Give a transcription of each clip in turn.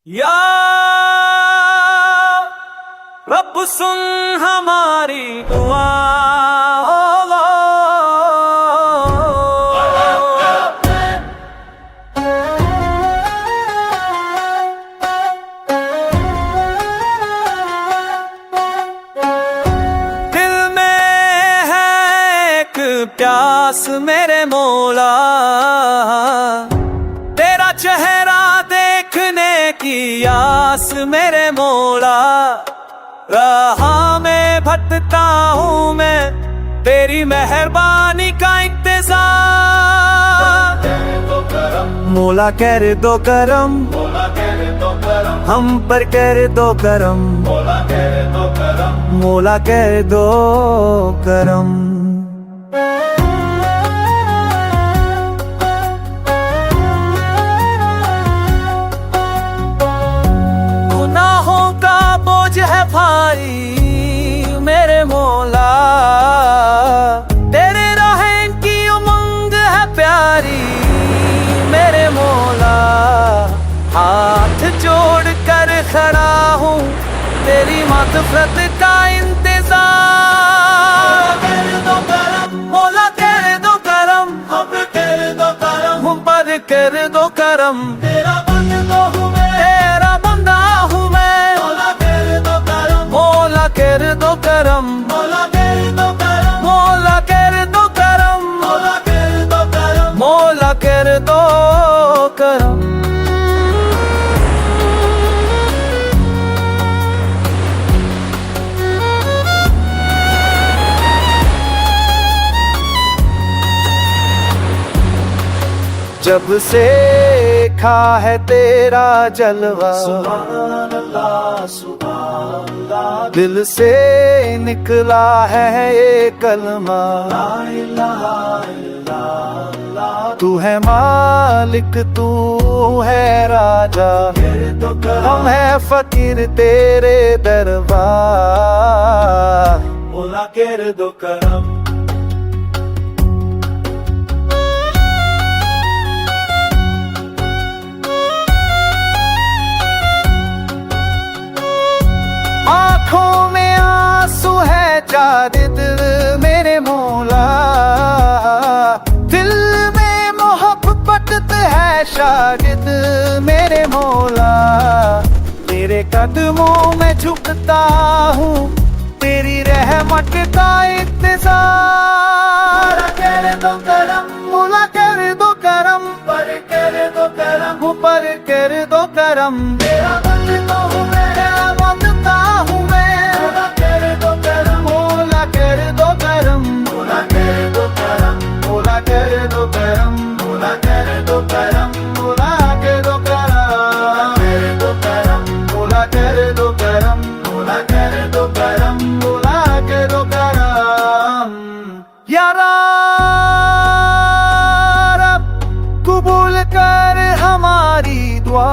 या रब सुन हमारी दुआ। दिल में है एक प्यास मेरे मौला, तेरा चेहरा देखने की आस मेरे मौला। राह में भटकता हूँ मैं, तेरी मेहरबानी का इंतजार। मौला कर दो करम, हम पर कर दो करम, मौला कर दो करम। गुनाहों का बोझ है भारी मेरे मौला, तेरे राहें की उमंग है प्यारी मेरे मौला। हाथ जोड़ कर खड़ा हूँ, तेरी माग़फ़िरत का इंतजार। मौला कर दो करम, हम कर दो करम, हम पर कर दो करम। तेरा बंदा हूँ मैं, तेरा बंदा हूँ मैं। मौला कर दो करम, मौला कर दो करम, मौला कर दो करम, मौला कर दो करम, मौला कर दो करम, मौला कर दो करम। जब से देखा है तेरा जलवा, सुभान अल्लाह सुभान अल्लाह, दिल से निकला है ये कलमा, ला इलाहा इल्लल्लाह। तू है मालिक, तू है राजा, हम है फकीर तेरे दरबार। मौला कर दो करम, आँखों में आंसू है जादिद मेरे मौला, दिल में मोहब्बत है शागिद मेरे मौला। तेरे कदमों में झुकता हूँ, तेरी रहमत का इंतजार। कर दो करम, मौला कर दो करम, पर कर दो करम, पर कर दो करम। तेरा बंदा हूँ मैं, तेरा बंदा हूँ मैं। मौला कर दो करम, मौला कर दो करम, मौला कर दो करम, मौला कर दो करम, मौला कर दो करम, मौला कर दो करम, मौला कर दो करम, मौला कर दो करम, मौला कर दो करम। या रब कबूल कर हमारी दुआ।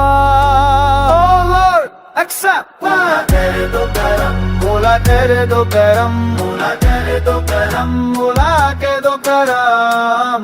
Accept। मौला कर दो करम, मौला कर दो करम, मौला कर दो करम, मौला कर दो करम।